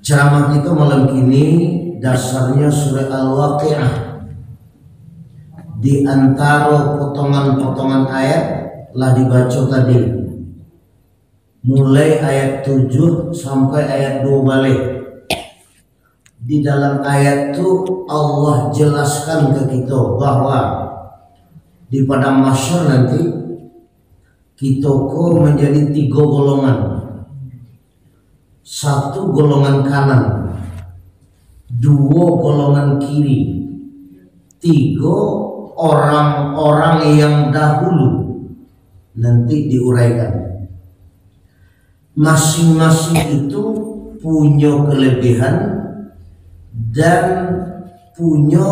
Ceramah kita malam ini dasarnya surah Al-Waqi'ah. Di antara potongan-potongan ayat telah dibaca tadi, mulai ayat 7 sampai ayat 2 balik. Di dalam ayat itu Allah jelaskan ke kita bahwa di padang mahsyar nanti kita menjadi 3 golongan. Satu golongan kanan, 2 golongan kiri, 3 orang-orang yang dahulu. Nanti diuraikan. Masing-masing itu punya kelebihan dan punya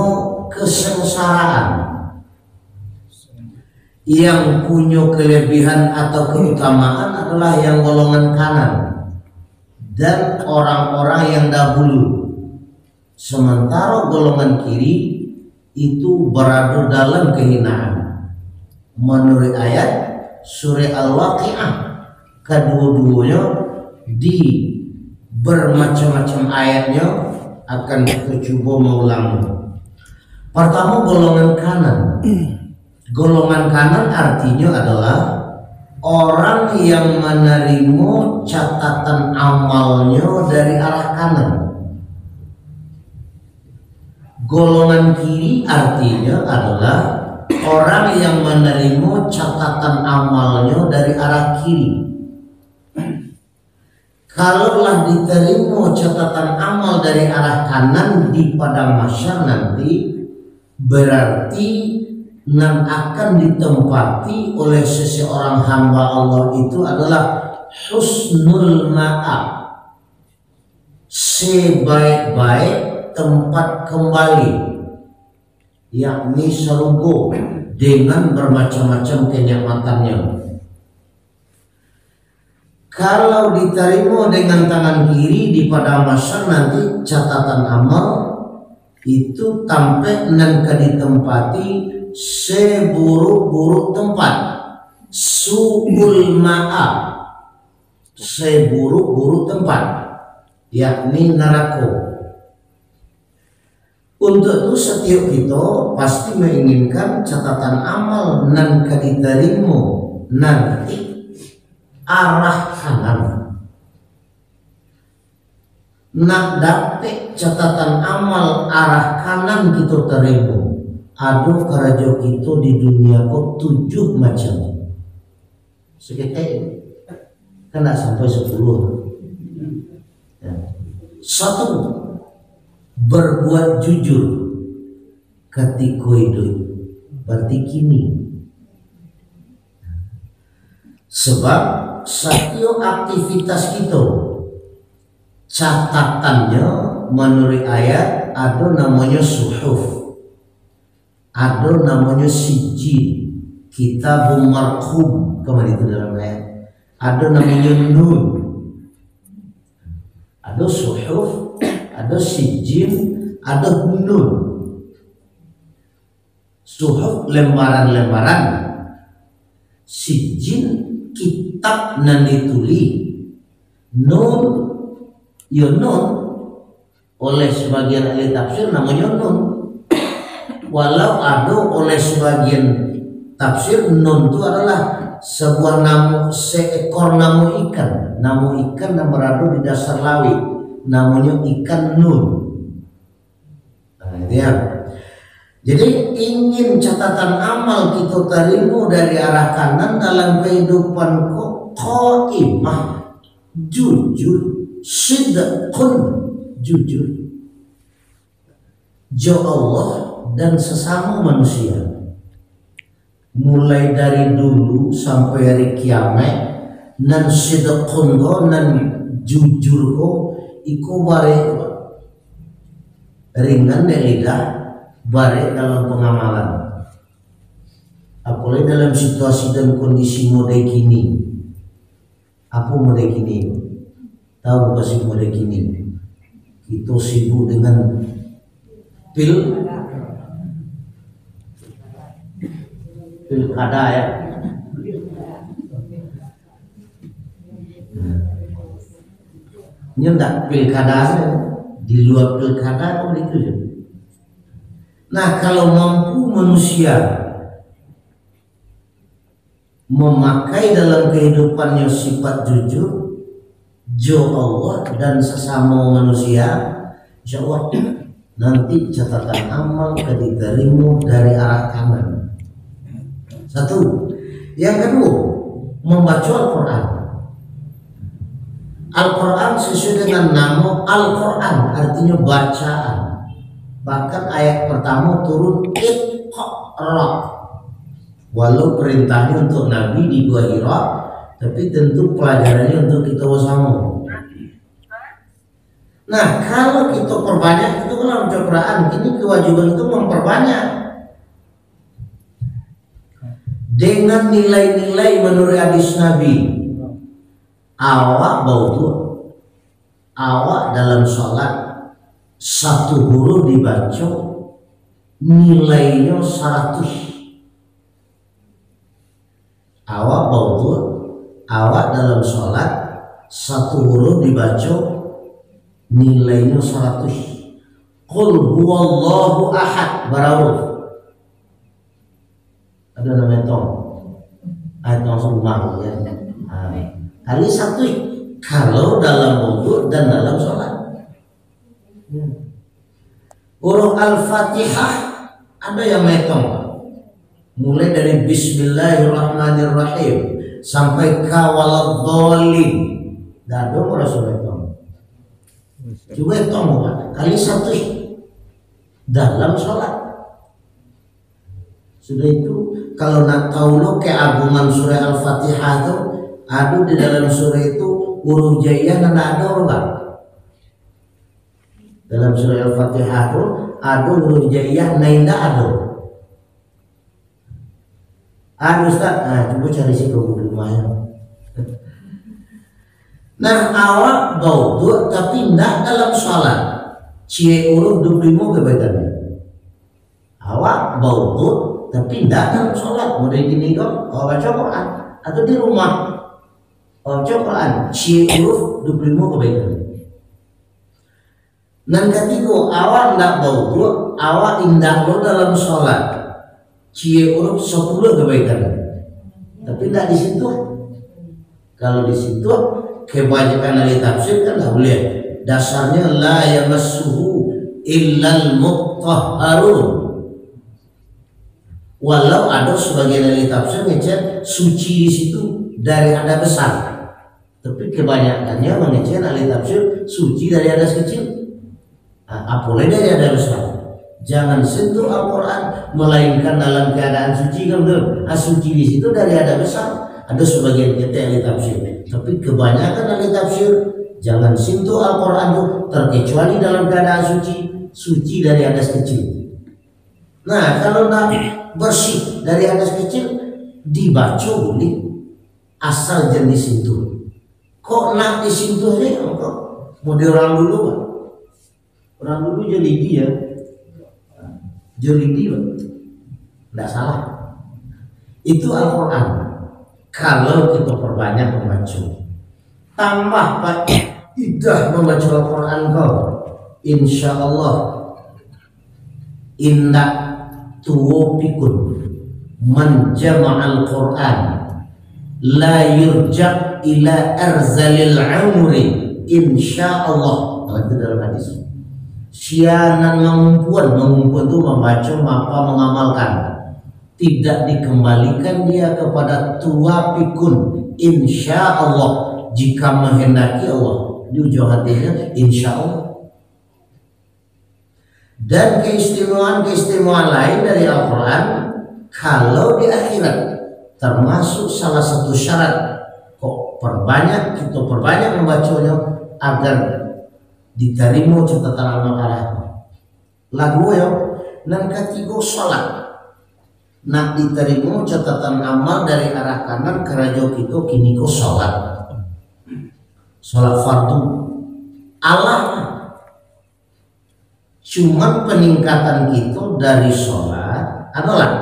kesengsaraan. Yang punya kelebihan atau keutamaan adalah yang golongan kanan dan orang-orang yang dahulu. Sementara golongan kiri itu berada dalam kehinaan. Menurut ayat surah Al-Waqi'ah, kedua-duanya di bermacam-macam ayatnya akan kita coba mengulangi. Pertama, golongan kanan. Golongan kanan artinya adalah orang yang menerima catatan amalnya dari arah kanan. Golongan kiri artinya adalah orang yang menerima catatan amalnya dari arah kiri. Kalaulah diterima catatan amal dari arah kanan di padang mahsyar nanti, berarti yang akan ditempati oleh seseorang hamba Allah itu adalah husnul ma'ab, sebaik-baik tempat kembali, yakni surga dengan bermacam-macam kenikmatannya. Kalau diterima dengan tangan kiri di padang mahsyar nanti catatan amal itu tampak dan ditempati seburuk-buruk tempat, su'ul ma'ab, seburuk-buruk tempat, yakni neraka. Untuk itu setiap kita pasti menginginkan catatan amal nan diterima nanti arah kanan. Nak dapat catatan amal arah kanan kita terima, ada keraja kita di dunia kok 7 macam. Sekitar kan tak sampai 10. Ya. 1, berbuat jujur ketika hidup, berarti kini. Sebab setiap aktivitas kita catatannya menurut ayat ada namanya suhuf, ada namanya sijil, kitabun marqum, kemarin itu dalam ayat. Ada namanya nun, ada suhuf, ada sijil, ada nun. Suhuf lembaran-lembaran, sijil kitab nan dituli, nun ya nun oleh sebagian ahli tafsir namanya nun. Walau ada oleh sebagian tafsir nun itu adalah sebuah seekor namu ikan yang berada di dasar laut, namanya ikan nun. Nah, itu ya. Jadi ingin catatan amal kita terima dari arah kanan dalam kehidupan qaimah, jujur, sidqun, jujur, jo Allah dan sesama manusia, mulai dari dulu sampai hari kiamat. Nan sidqun nan jujur iku bare ringan dan lidah, bare dalam pengamalan. Apalagi dalam situasi dan kondisi mode kini. Apa mode kini? Tahu pasti mode kini? Kita sibuk dengan pilkada ya. nyendak pilkada di luar pilkada kok itu. Nah, kalau mampu manusia memakai dalam kehidupannya sifat jujur, jo Allah dan sesama manusia, insya Allah nanti catatan amal diterima dari arah kanan. Satu. Yang kedua, membaca Al-Quran. Al-Quran sesuai dengan nama Al-Quran, artinya bacaan. Bahkan ayat pertama turun Iqra. Walau perintahnya untuk Nabi di Gua Hira, tapi tentu pelajarannya untuk kita bersama. Nah, kalau kita perbanyak itu kalau membaca Quran, ini kewajiban itu memperbanyak dengan nilai-nilai menurut hadis Nabi. Awak bautu, awak dalam sholat satu huruf dibaca nilainya 100. Awak bautu, awak dalam sholat satu huruf dibaca nilainya 100. Qul huwallahu ahad berapa? Ada namanya tong. Ayat langsung rumah ya. Kali satu kalau dalam wudhu dan dalam sholat. Huruf Al-Fatihah ada yang metong, mulai dari Bismillahirrahmanirrahim sampai Kawaladhdallin. Dah ada Rasul metong. Coba metong kali satu dalam sholat. Sudah itu kalau nak tahu lo keagungan surah Al-Fatihah itu, ada di dalam surah itu huruf jaiyah dan ada orang. Dalam surah Al-Fatihah itu ada huruf jaiyah, nainda ada. Ustaz, coba cari sih kalau di rumahnya. Nah, awak bautu tapi tidak dalam sholat. Cie huruf 25 kebaikannya. Awak bautu tapi tidak dalam sholat. Mulai gini kok, baca Quran atau di rumah. Baca Quran, cie huruf 25 kebaikannya. Dan ketika awak tidak bautu, awak indah lo dalam sholat. Cie huruf 10 kebaikannya. Tapi tidak di situ. Kalau di situ kebanyakan ahli tafsir kan tidak boleh. Dasarnya la yamassuhu illal mutahharun. Walau ada sebagian ahli tafsir ngecek suci di situ dari hadas besar, tapi kebanyakannya mengecek ahli tafsir suci dari hadas kecil. Apalagi dari hadas besar. Jangan sentuh Al-Quran melainkan dalam keadaan suci kan betul. Suci di situ dari hadas besar. Ada sebagian kita ahli tafsir, tapi kebanyakan ahli tafsir jangan sentuh Al-Quran itu terkecuali dalam keadaan suci dari hadas kecil. Nah, kalau nak bersih dari hadas kecil dibaca boleh, asal jangan disentuh. Kok nak disentuh nih? Kok model orang dulu kan? Orang dulu jelidi ya, jelidi kan? Tidak salah. Itu Al-Quran. Kalau kita perbanyak membaca, tambah tidak membaca Al-Quran kau, insya Allah indah tuwopikun menjama' Al-Quran la yurja' ila arzalil umri insya Allah. Itu dalam hadis. Sianan mengumpul itu membaca maka mengamalkan, tidak dikembalikan dia kepada tua pikun insya Allah jika menghendaki Allah. Di ujung hatinya insya Allah. Dan keistimewaan lain dari Al-Quran, kalau di akhirat termasuk salah satu syarat kok kita perbanyak membacanya agar diterima catatan amal arah lagu ya. Dan ketiga sholat nak diterima catatan amal dari arah kanan kerajo kita kini ko sholat fardu Allah. Cuman peningkatan kita dari sholat adalah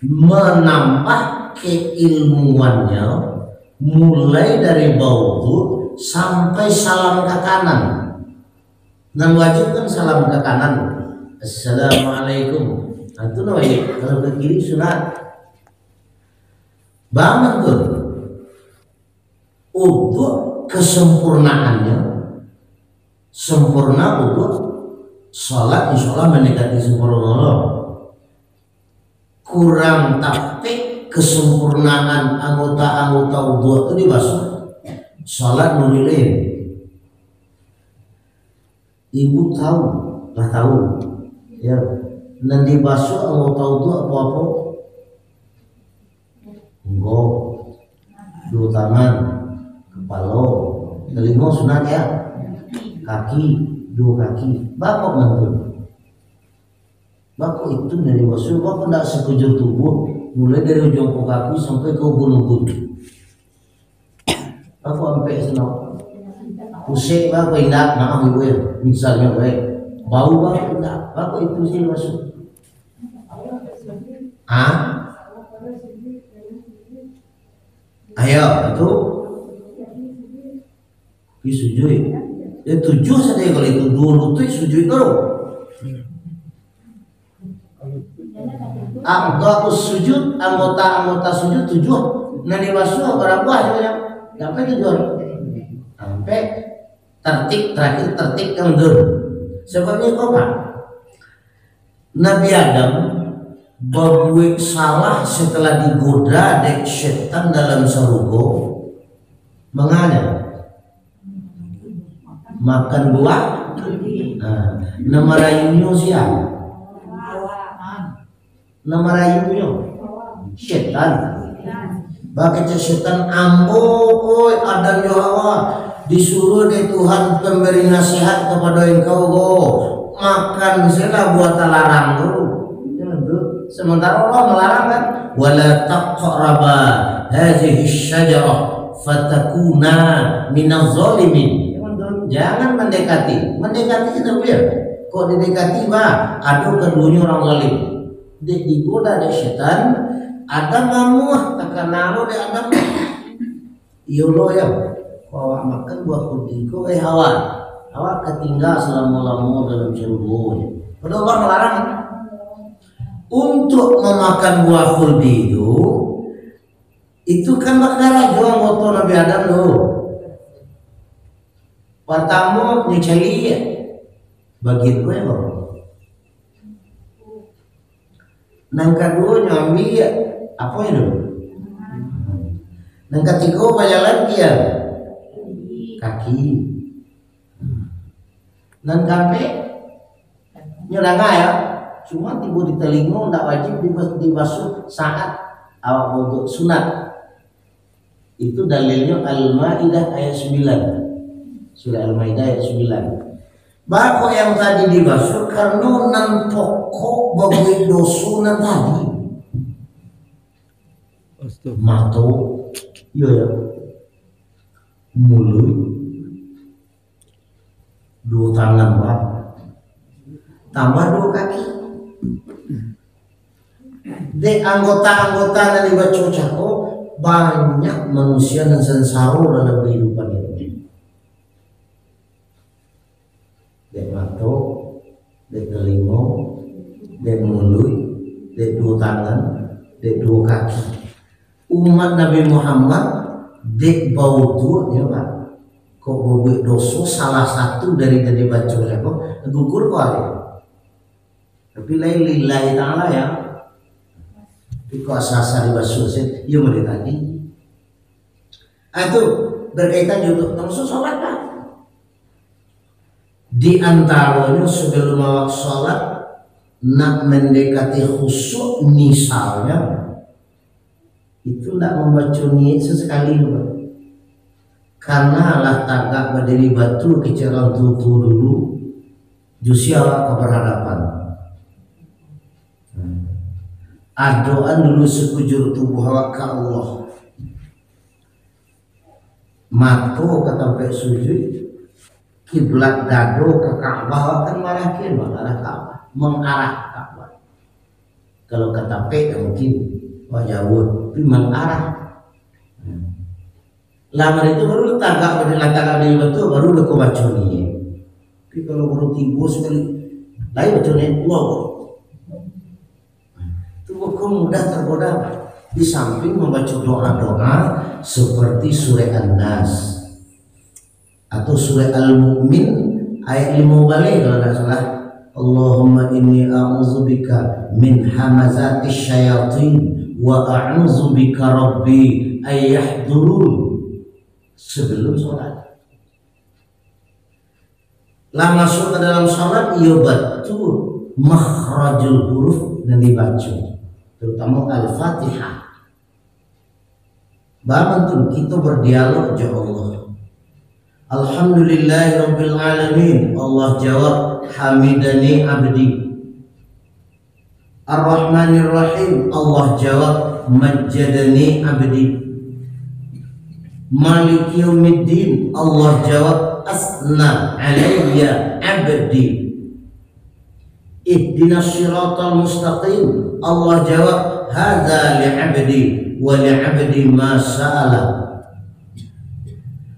menambah keilmuannya mulai dari bautu sampai salam ke kanan. Dan wajib kan salam ke kanan. Assalamualaikum. Nah, itu wajib. Kalau ke kiri sunat. Banget tuh. Untuk kesempurnaannya, sempurna untuk sholat, insya Allah mendekati sempurna Allah. Kurang tapi kesempurnaan anggota-anggota wudhu itu dibasuh, sholat nurilin. Ibu tahu, lah tahu, ya. Dan dibasuh anggota wudhu apa-apa? Enggak, dua tangan, kepala, telinga sunat ya, kaki, dua kaki, bapak bantu. Bapak itu dari basuh, bapak tidak sekujur tubuh, mulai dari ujung kaki sampai ke ubun-ubun. Bapak sampai senang, pusing bapak ingat, maaf ibu ya, misalnya baik, bau bapak ingat, bapak itu sih basuh. Ayo itu, disujui. Ya 7 saja kalau itu dulu tuh sujud dulu. Anggota sujud, anggota sujud 7. Nah dibasuh berapa aja sampai 7. Sampai tertib terakhir tertib mundur. Sebabnya apa? Nabi Adam berbuat salah setelah digoda dek setan dalam surga. Mengada makan buah. Nama rayunya siapa? Nama rayunya setan. Bagai setan amboi Adam Hawa disuruh dari Tuhan pemberi nasihat kepada engkau makan misalnya buat larang dulu. Sementara Allah melarang kan, wala taqraba hadhihi syajarah fatakuna minaz zalimin. Jangan mendekati itu biar. Kok didekati bah, aduh keduanya orang zalim. Dek digoda dek setan, ada ngamuh tekan nalo dek Adam. Iyo lo ya, kau makan buah putih kau Hawa ketinggal selama-lamanya dalam surga. Padahal Allah melarang. Untuk memakan buah khuldi itu kan perkara jual motor Nabi Adam loh. Pertama nyeceli ya, bagian gue loh. Nang kedua nyambi ya, apa itu? Nang ketiga bajalan dia, kaki. Nang kape nyerangga ya. Cuma tiba di telinga tidak wajib dibasuh saat awak untuk sunat. Itu dalilnya Al-Maidah ayat 9. Surah Al-Maidah ayat 9. Bako yang tadi dibasuh karena nan pokok bagi dosunan tadi. Mato, iya ya, mulut, dua tangan pak, tambah dua kaki. Di anggota-anggota yang dibaca cako banyak manusia yang sengsara dalam kehidupan ini. Dek mata, dek telinga, dek mulut, dek dua tangan, dek dua kaki. Umat Nabi Muhammad dek bau tuanya pak. Kok bau dosa salah satu dari baca cako gugur kok ada. Tapi lain lillahi ta'ala ya. Kok asal-asal dibasuh sih, ya mulai tadi. Itu berkaitan juga termasuk sholat kan. Di antaranya sebelum awak sholat nak mendekati khusyuk misalnya itu tidak membaca niat sesekali juga. Karena Allah tagak berdiri batu keceran tutu dulu, justru awak keberhadapan. Doa dulu sekujur tubuh awak ke Allah. Mato kata sujud, kiblat dado ke Ka'bah kan marahin mengarah Ka'bah, mengarah Ka'bah. Kalau kata mungkin jauh, tapi mengarah. Lamar itu baru tagak di betul baru udah baca nih. Tapi kalau baru tiba sekali lain baca nih Allah. Itu kok mudah tergoda. Di samping membaca doa-doa seperti surah An-Nas atau surah Al-Mu'min ayat 5 balik kalau tidak salah. Allahumma inni a'udzubika min hamazatis syayatin wa a'udzubika rabbi ayyahdurun. Sebelum sholat, lah masuk ke dalam sholat ia betul makhrajul huruf dan dibaca, terutama Al-Fatihah. Bantu kita berdialog ya Allah. Alhamdulillahirabbil alamin. Allah jawab hamidani abdi. Ar-Rahmanir Rahim. Allah jawab majjadani abdi. Maliki yaumiddin. Allah jawab asna alayya abdi. Ihdinas siratal mustaqim. Allah jawab hadza li abdi wa li abdi ma sa'ala.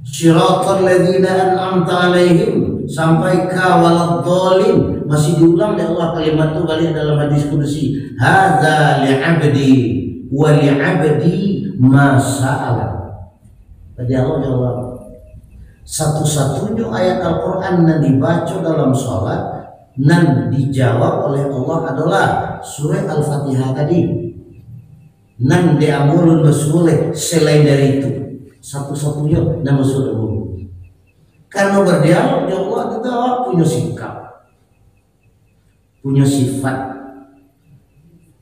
Siratal ladzina an'amta alaihim sampai ka waladhdallin, masih diulang oleh Allah kalimat itu balik dalam hadis qudsi. Hadza li abdi wa li abdi ma sa'ala. Tadi Allah jawab. Satu-satunya ayat Al-Quran yang dibaca dalam sholat dan dijawab oleh Allah adalah surah Al-Fatihah tadi. Nan diamulun bersoleh selain dari itu. Satu-satunya nama surah Allah. Karena berdialog ya Allah kita punya sikap, punya sifat.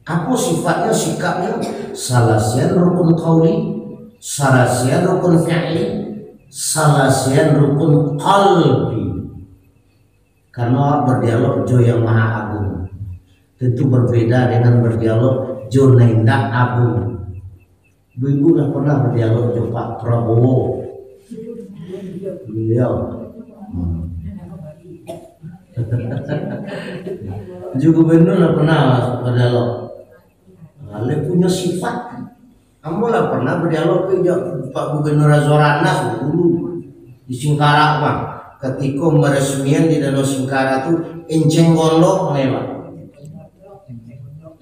Apa sifatnya, sikapnya? Salasian rukun qauli, salasian rukun fi'li, salasian rukun qalbi. Karena berdialog jo yang maha agung tentu berbeda dengan berdialog jo nendak agung. Ibu lah pernah berdialog jo Pak Prabowo, beliau juga gubernur lah pernah berdialog. Lalu punya sifat. Kamu lah pernah berdialog ke Pak Gubernur Azoranas dulu di Singkarak Pak. Ketika meresmian di Danau Singkarak itu enceng gondok memang.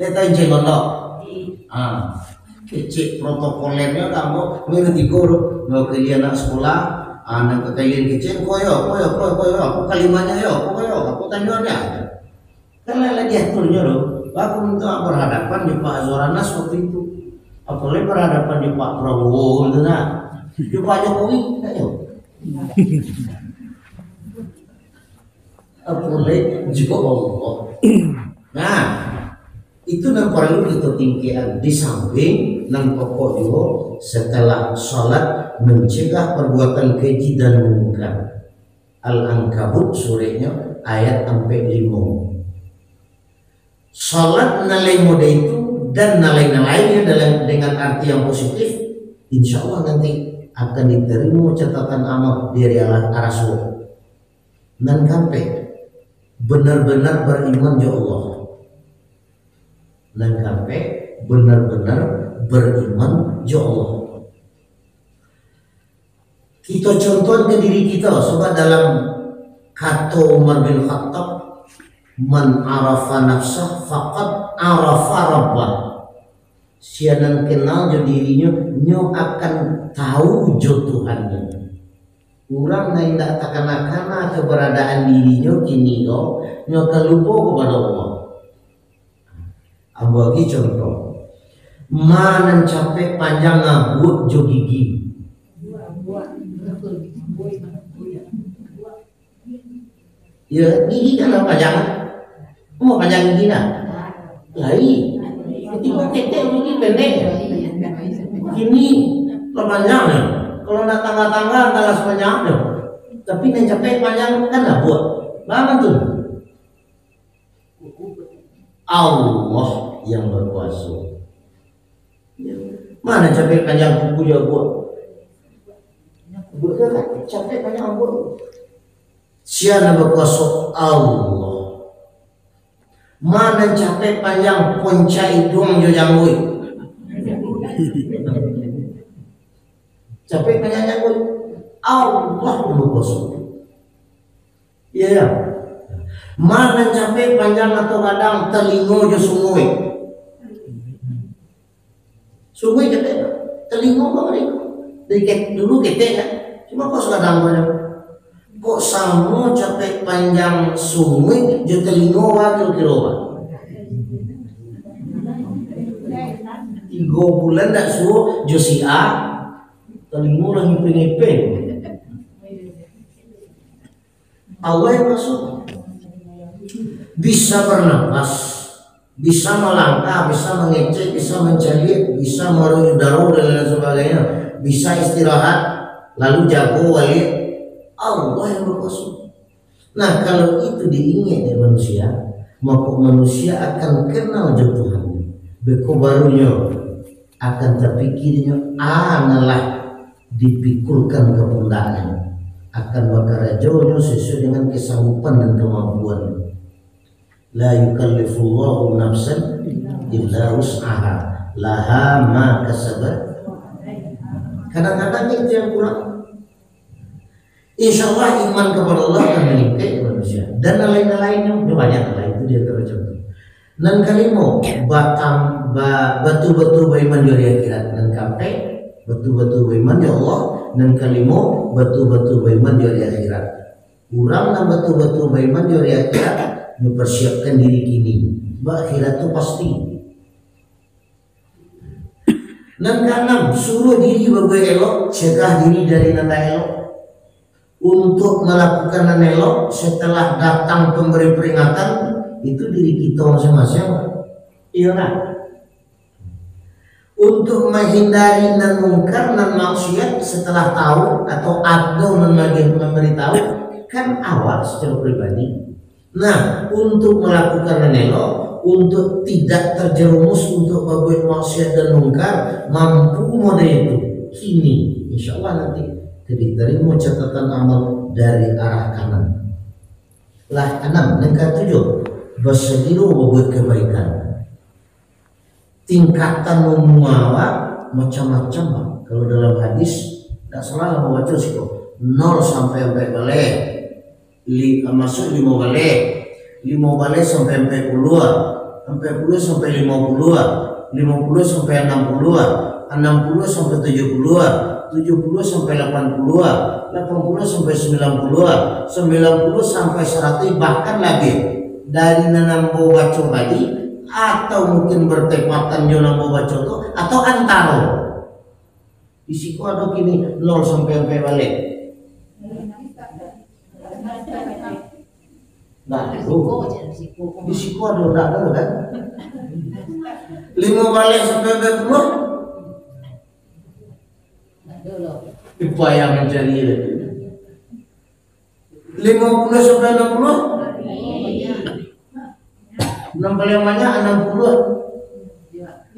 Kita enceng gondok. Kecil protokolernya kamu ketika mau kalian anak sekolah, anak kalian kecil, koyo, aku kalimatnya aku tanyanya. Kalau lagi aturnya loh, aku minta berhadapan di Pak Azoranas waktu itu. Apalagi berhadapan di Pak Prabowo gitu nah, di Pak Jokowi, ayo. Apalagi juga Allah. Nah, itu yang perlu kita tinggikan di samping dan pokok juga setelah sholat mencegah perbuatan keji dan munkar. Al-Ankabut surahnya ayat 5. Sholat nalai mode itu dan nalai-nalainya dengan arti yang positif, insya Allah nanti akan diterima catatan amal dari arah surga. Dan sampai benar-benar beriman ya Allah. Dan sampai benar-benar beriman ya Allah. Kita contoh ke diri kita sebab dalam kata Umar bin Khattab, man arafa nafsah faqad arafa rabbah. Sianan kenal jo dirinya, nyo akan tahu jo Tuhannya. Orang yang tidak takana-kana keberadaan dirinya kini nyo akan lupa kepada Allah. Bagi contoh, mana capek panjang ngabut jo gigi. Ya gigi kan panjang. Mau panjang gigi nak? Lai, ketika ketek gigi pendek. Kini panjang ya. Kalau nak tangga-tangga antara sepanjang tu. Tapi yang capek panjang kan lah buat. Bagaimana tu? Allah yang berkuasa. Mana capek panjang kuku dia buat? Buat kan? Capek panjang buat. Siapa berkuasa? Allah. Mana capek panjang ponca hidung jo jangui. capek penyanyi pun Allah berkosong. Iya ya. Mana capek panjang atau kadang telingo je sungui. Sungui kita telingo bagaimana? Dari dulu kita ya. Cuma kok kadang banyak. Kok sama capek panjang sungui je telingo wakil kira. 3 bulan tak suruh Josia telingo lagi ngipin-ngipin. Allah yang masuk bisa bernapas, bisa melangkah, bisa mengecek, bisa mencari, bisa merujuk darah dan lain sebagainya, bisa istirahat lalu jago wali. Allah yang berkuasa. Nah kalau itu diingat ya manusia, maka manusia akan kenal Tuhan. Beko barunya akan terpikirnya analah dipikulkan ke pundaknya, akan bakarajonya sesuai dengan kesanggupan dan kemampuan. La yukallifullahu nafsan illa wus'aha laha ma kasabat. Kadang-kadang itu yang kurang. Insya Allah iman kepada Allah akan meningkat manusia dan lain-lainnya banyak lah, itu dia tercontoh. Nan kalimo batang batu-batu beriman dari akhirat dan kape batu-batu beriman ya Allah dan kalimo batu-batu beriman dari akhirat. Kurang dan batu-batu beriman dari akhirat mempersiapkan diri kini. Akhirat itu pasti. Dan keenam, suruh diri berbuat elok, cegah diri dari nanda elok. Untuk melakukan nanda elok setelah datang pemberi peringatan, itu diri kita masing-masing. Iya kan? Untuk menghindari nan mungkar nan maksiat setelah tahu atau ada memberitahu kan awal secara pribadi. Nah, untuk melakukan nan elok, untuk tidak terjerumus untuk berbuat maksiat dan mungkar, mampu mode itu kini insya Allah nanti diterima catatan amal dari arah kanan. Lah 6 dan ke-7 bersegiru berbuat kebaikan. Tingkatan memuawak macam-macam. Kalau dalam hadis tidak salah membaca sih kok 0 sampai 4 balik, masuk 5 balik, 5 balik sampai 40, 40 sampai 50, 50 sampai 60, 60 sampai 70, 70 sampai 80, 80 sampai 90, 90 sampai 100, bahkan lagi dari nanambo baca tadi, atau mungkin bertepatan jo nambo baca itu, atau antara di siku ada kini 0 sampai balik. Nah, di siku ada kan? 5 balik sampai 40. Upaya mencari itu 50 sampai 60. Nampak yang banyak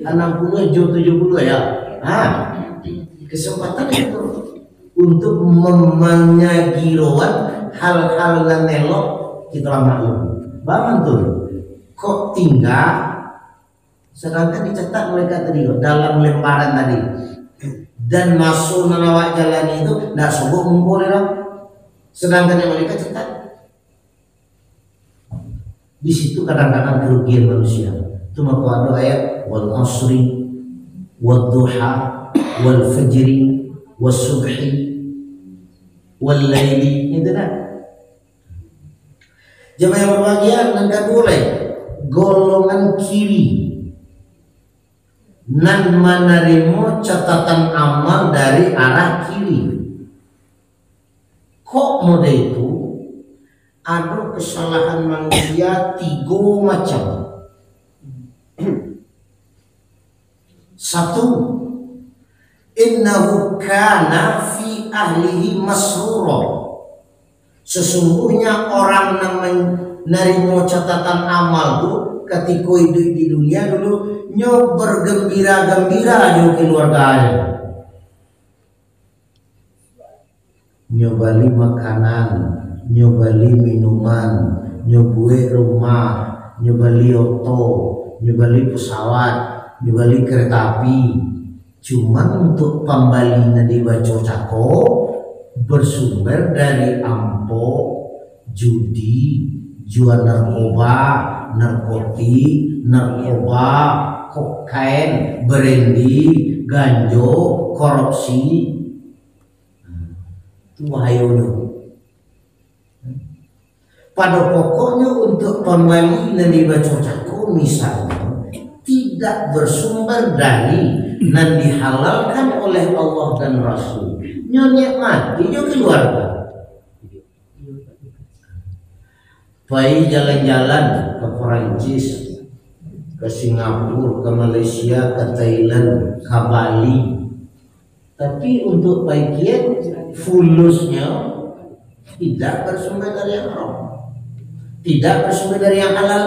60 jauh 70 ya. Kesempatan itu untuk menyagirawan hal-hal yang elok kita maklum. Bangun tuh kok tinggal sedangkan dicetak mereka tadi dalam lembaran tadi dan masuk menawak jalan itu tidak sobok ngumpul ya, sedangkan yang mereka cetak di situ kadang-kadang kerugian manusia. Itu maka ada ayat wal asri wal duha wal fajri wal subhi wal laili, itu kan jemaah yang berbahagia. Dan boleh golongan kiri nan menerima catatan amal dari arah kiri. Kok mode itu ada kesalahan manusia 3 macam. 1, innahu kana fi ahlihi masrura. Sesungguhnya orang yang menerima catatan amal itu ketika hidup di dunia dulu nyo bergembira-gembira jo keluarganya, nyo bali makanan, nyo bali minuman, nyo buat rumah, nyo bali oto, nyo bali pesawat, nyo bali kereta api. Cuman untuk pembalinya di Cako bersumber dari ampo, judi, jual narkoba, narkoba, kokain, brandy, ganjo, korupsi. Itu bahaya. Pada pokoknya untuk pembali dan dibacocako misalnya tidak bersumber dari dan dihalalkan oleh Allah dan Rasul. Nyonya mati juga keluarga. Bayi jalan-jalan ke Perancis, ke Singapura, ke Malaysia, ke Thailand, ke Bali. Tapi untuk bagian fulusnya tidak bersumber dari yang haram. Tidak bersumber dari yang halal,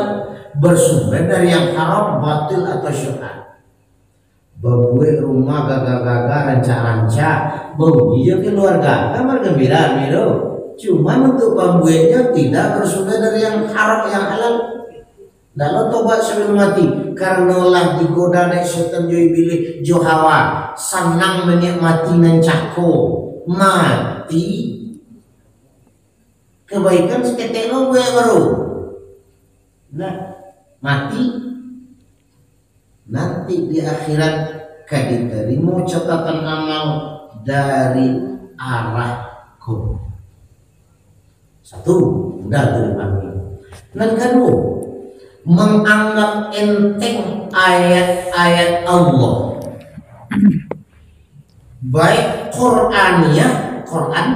bersumber dari yang haram, batil atau syubhat. Babue rumah gaga-gaga ranca-ranca, bau hijau keluarga, kamar gembira miro. Cuman untuk babue-nya tidak bersumber dari yang haram, yang halal. Lalu tobat sebelum mati, karena lah digoda nek setan joi bilih jo hawa, senang menikmati nancako, mati. Kebaikan seketek lo gue baru. Nah, mati nanti di akhirat diterima catatan amal dari arahku. Satu, udah dipanggil. Dan kedua, menganggap enteng ayat-ayat Allah, baik Qur'aniyah, Quran,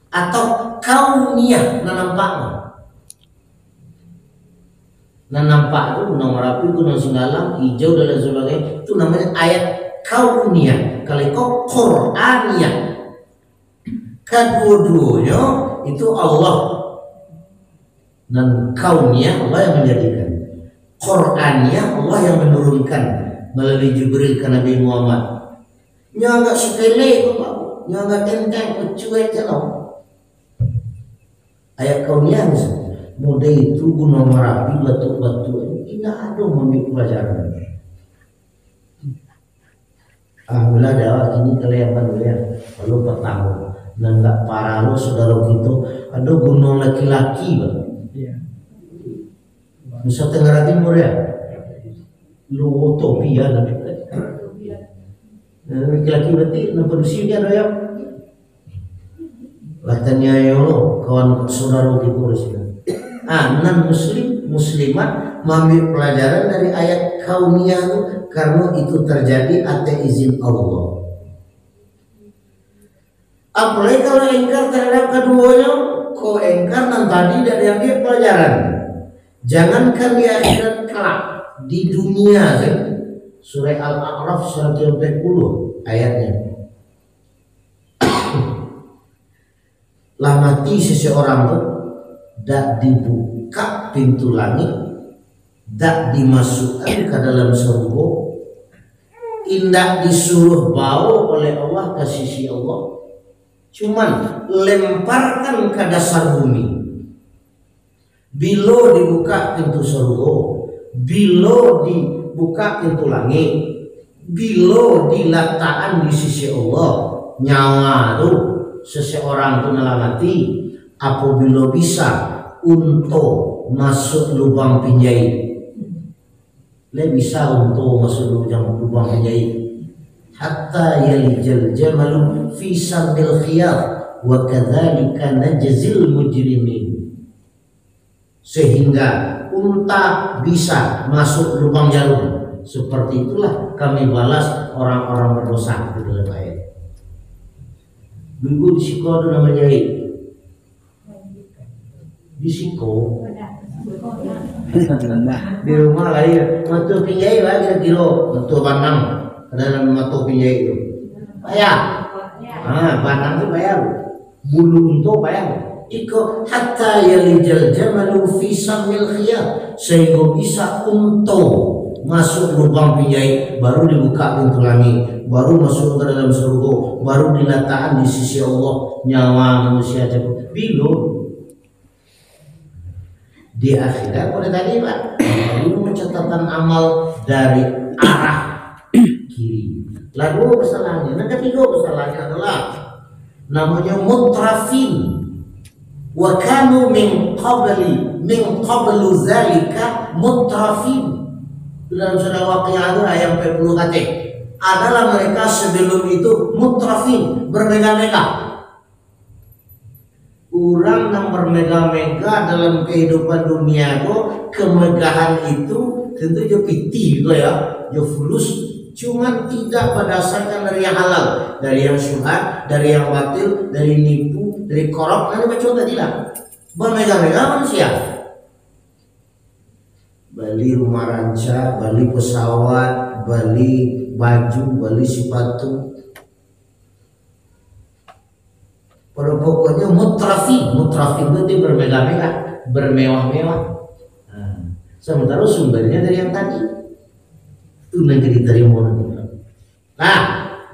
atau kauniyah, nampak itu nomor api gunung Singgalang hijau dan lain sebagainya, itu namanya ayat kauniyah. Kalau kau Qur'aniyah, kedua-duanya itu Allah, dan kauniyah Allah yang menjadikan, Qur'aniyah Allah yang menurunkan melalui Jibril ke Nabi Muhammad. Nya agak sepele, nya agak enteng, cuek kalau ayat kauniyah misalnya, muda itu gunung Merapi, batu-batu tidak ada mengambil pelajaran. Alhamdulillah dakwah ini kalian ya, lalu pertama dan nggak parah lo saudara kita ada gunung laki-laki bang. Nusa Tenggara Timur ya, lu utopia laki-laki berarti produksinya ada ya. Katanya yo kawan saudara kita sini. Non muslim muslimat mengambil pelajaran dari ayat kauniyah itu karena itu terjadi atas izin Allah. Apalagi kalau engkar terhadap keduanya, kau engkar dan tadi dari ambil pelajaran. Jangankan di akhirat kelak, di dunia kan. Surah Al-A'raf 130 ayatnya. Lah mati seseorang tuh dak dibuka pintu langit, dak dimasukkan ke dalam surga, indak disuruh bawa oleh Allah ke sisi Allah, cuman lemparkan ke dasar bumi. Bila dibuka pintu surga, bila dibuka pintu langit, bila diletakkan di sisi Allah, nyawa tuh seseorang itu melamati apabila bisa untuk masuk lubang penjahit, bisa untuk masuk lubang penjahit, hatta yalijal jamalu fi sambil khiyar wa kadzalika najzil mujrimin, sehingga unta bisa masuk lubang jarum, seperti itulah kami balas orang-orang berdosa di dalam ayat. Dulu di Siko ada nama jahit. Di Siko di rumah lah ya. Matu pinjai lah kira-kira. Matu Bandang dalam matu pinjai itu payah. Bandang itu payah. Bulu untuk payah. Iko hatta yalijal jamalu fi samil khiyar, sehingga bisa untuk masuk lubang pinjai, baru dibuka pintu langit, baru masuk ke dalam surga, baru diletakkan di sisi Allah nyawa manusia cukup. Belum di akhirat pada tadi Pak, ini catatan amal dari arah kiri. Lalu kesalahannya, yang ketiga kesalahannya adalah namanya mutrafin. Wa kanu min qablu zalika mutrafin. Dalam surah Waqiah itu ayat 40 kata. Adalah mereka sebelum itu mutrafin, bermega-mega. Orang yang bermega-mega dalam kehidupan dunia itu, kemegahan itu tentu jo piti gitu ya, jo fulus, cuma tidak berdasarkan dari yang halal, dari yang syubhat, dari yang batil, dari nipu, dari korup, nanti macam tidak. Bermega-mega manusia. Beli rumah ranca, beli pesawat, beli baju, beli sepatu. Pada pokoknya mutrafin itu bermega-mega, bermewah-mewah. Sementara sumbernya dari yang tadi itu negeri dari mana. Nah,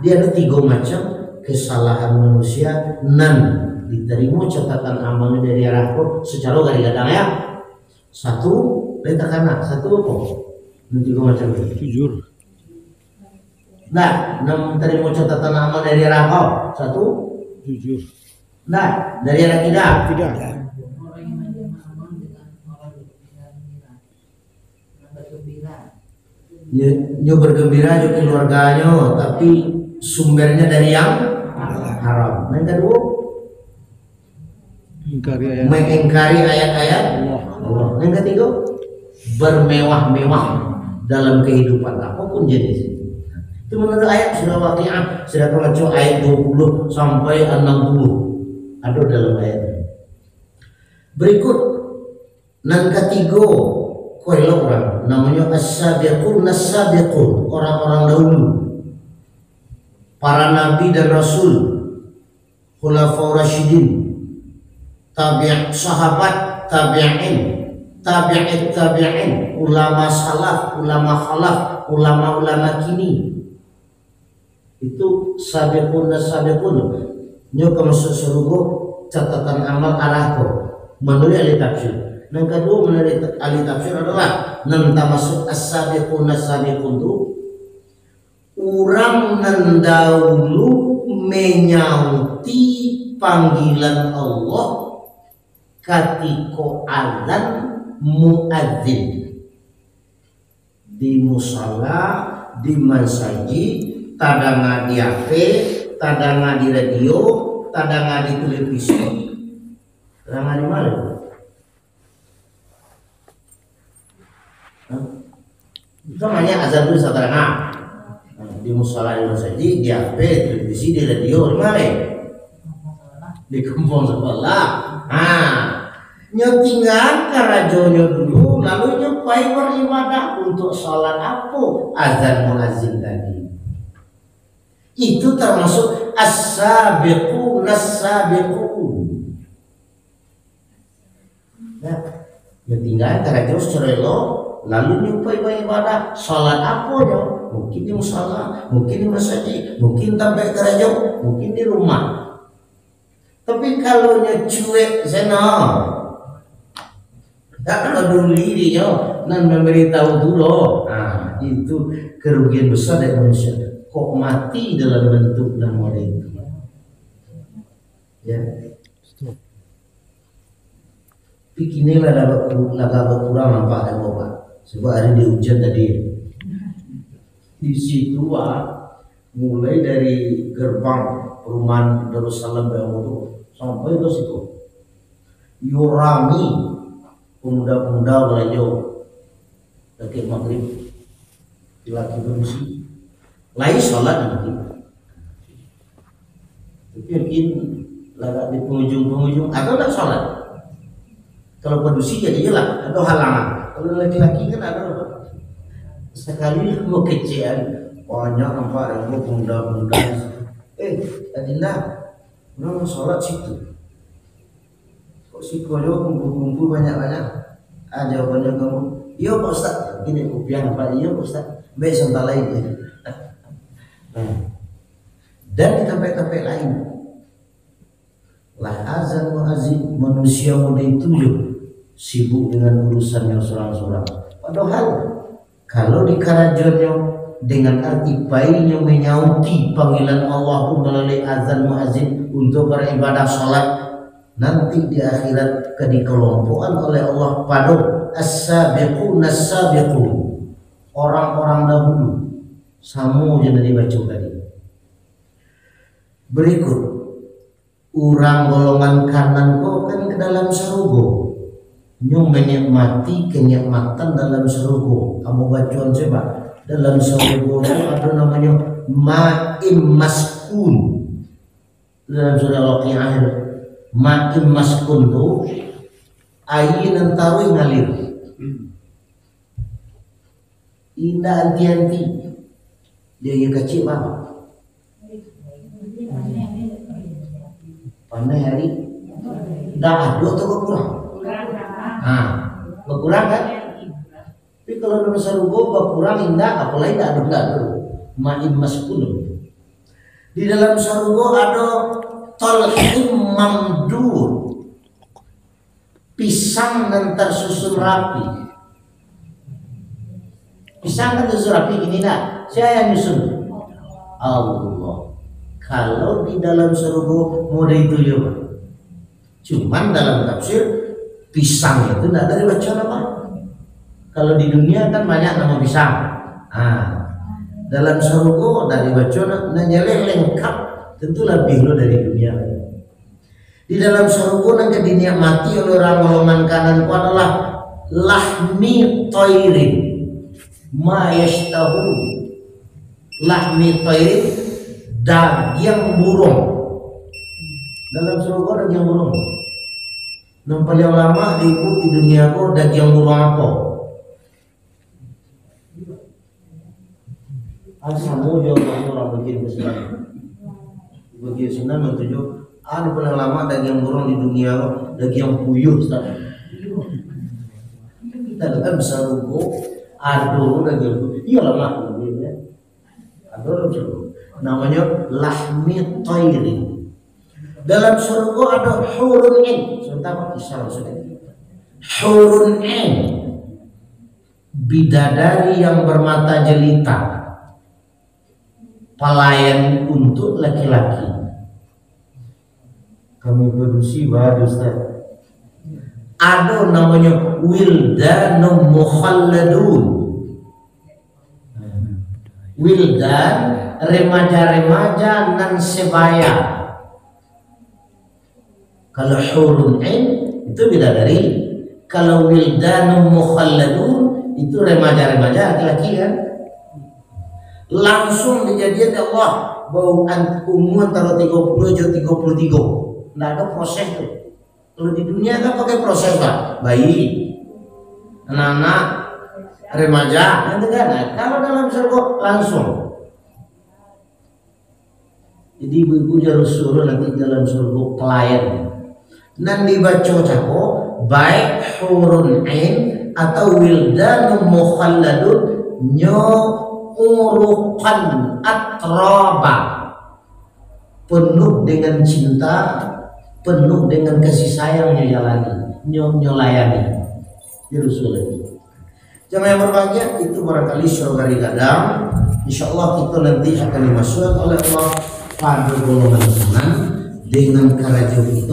dia ada 3 macam kesalahan manusia nan diterima catatan amalnya dari Rahman secara gadang-gadang ya. 1 letak anak, 1 apa? 3 macam jujur. Nah, nan terima catatan amal dari Rahman 1 Jujur. Nah, dari anak tidak. Nyo bergembira jo keluarganya, tapi sumbernya dari yang haram. Yang kedua, mengingkari ayat-ayat Allah. Yang ketiga, bermewah-mewah dalam kehidupan apapun jenis. Itu menurut ayat surah Waqiah, sudah baca ayat 20 sampai 60. Ada dalam ayat. Berikut yang ketiga, orang namanya as-sabiqun, orang-orang dahulu, para nabi dan rasul, khulafaur rasyidin, sahabat, tabi'in, ulama salaf, ulama khalaf, ulama kini. Itu sabiqun. Nyo masuk surga catatan amal arahku menurut ahli tafsir. Yang kedua menurut ahli tafsir adalah nan masuk as-sabiqun itu orang nan dahulu menyauti panggilan Allah ketika azan muadzin di musala, di masjid, tadanga di HP, tadanga di radio, tadanga di televisi, tadanga di mana? Itu namanya azan dulu tadanga di musala, di masjid, di HP, televisi, di radio, di mana? Di kampung sebelah. Nyotingkan karajonyo dulu, lalu nyopai beribadah untuk sholat apa? Azan muazzin tadi. Itu termasuk as-sabiqun. Nah, nyotingkan karajonyo secara lalu nyopai beribadah sholat apa ya? Mungkin di musala, mungkin di masjid, mungkin sampai karajon, mungkin di rumah. Tapi kalau cuek senang. Tak peduli dia dan memberitahu dulu. Nah, itu kerugian besar dari manusia. Kok mati dalam bentuk dan model itu? Ya. Pikirnya laga berkurang manfaat dan obat. Sebab hari di hujan tadi. Di situ mulai dari gerbang perumahan Darussalam Bayangkara sampai ke situ. Yorami pemuda-pemuda belanja lagi maghrib laki berusi lain sholat nanti tapi mungkin lagi di penghujung atau tidak sholat. Kalau produksi jadi lah ada halangan. Kalau laki-laki kan ada apa sekali mau kecian banyak nampak yang pemuda-pemuda adinda mau sholat situ. Si koyo kumpul-kumpul banyak-banyak. Jawabannya kamu, iya Pak Ustaz. Gini kupiah apa? Iya Pak Ustaz. Baik sebentar lain ya. Dan di tempat-tempat lain, lah azan muazzin manusia muda itu sibuk dengan urusan yang seorang-seorang. Padahal kalau di Karajonyo dengan arti baiknya menyauti panggilan Allah melalui azan muazin untuk beribadah salat, nanti di akhirat dikelompokan oleh Allah pada as-sabiqun as-sabiqun, orang-orang dahulu. Samu jangan dibaca tadi. Berikut orang golongan kanan kau kan ke dalam surga, nyum menikmati kenikmatan dalam surga. Kamu bacaan coba, dalam surga itu ada namanya ma'im maskun. Dalam surah Al-Waqi'ah, ma'im maskun itu air dan taruh ngalir, indah anti-anti. Dia kecil banget. Pandai hari dah dua atau berkurang? Berkurang kan? Tapi kalau dalam surga berkurang indah, apalagi tidak ada ma'in maskun. Di dalam surga ada talhim mamdud, pisang dan tersusun rapi. Pisang kan tersusun rapi gini nak, saya yang nyusun. Allah. Kalau di dalam surga mode itu ya Pak. Cuman dalam tafsir pisang itu tidak dari bacaan apa. Kalau di dunia kan banyak nama pisang. Dalam surga dari bacaan nanya lengkap, tentu lebih lo dari dunia. Di dalam surga yang dinikmati oleh orang golongan kanan itu adalah lahmi toirin ma yashtahu. Lahmi toirin, daging burung. Dalam surga daging burung. Yang paling lama di dunia ko daging burung apa? Asamu jawabannya orang bikin kesulitan. Bagi Sunan menunjuk ada paling lama daging burung di dunia ko daging puyuh. Dalam surga ada daging puyuh. Iya lama dagingnya. Ada surga. Namanya lahmi tayrin. Dalam surga ada hurun ain. Sebentar kisah maksudnya. Hurun ain, bidadari yang bermata jelita, pelayan untuk laki-laki. Kami produksi baru Ustaz. Ada namanya wildanum mukhalladun. Wildan, remaja-remaja nan sebaya. Kalau hurun ain itu bidadari, kalau wildanum mukhalladun itu remaja-remaja laki-laki kan. Langsung dijadikan Allah bau umur antara 30 atau 33. Nggak ada proses tuh. Kalau di dunia kan pakai proses Pak, bayi, anak-anak, remaja, itu kan. Nah, kalau dalam surga langsung. Jadi ibu-ibu harus suruh nanti dalam surga pelayan. Nan dibaca cako baik hurun ain atau wildanum mukhalladun uruqan atraba, penuh dengan cinta, penuh dengan kasih sayangnya jalani, nyolayani. Ya Rasulullah. Jemaah yang berbahagia, itu barangkali surga gadang. Insyaallah kita nanti akan dimasukkan oleh Allah pada golongan senang dengan karajau itu.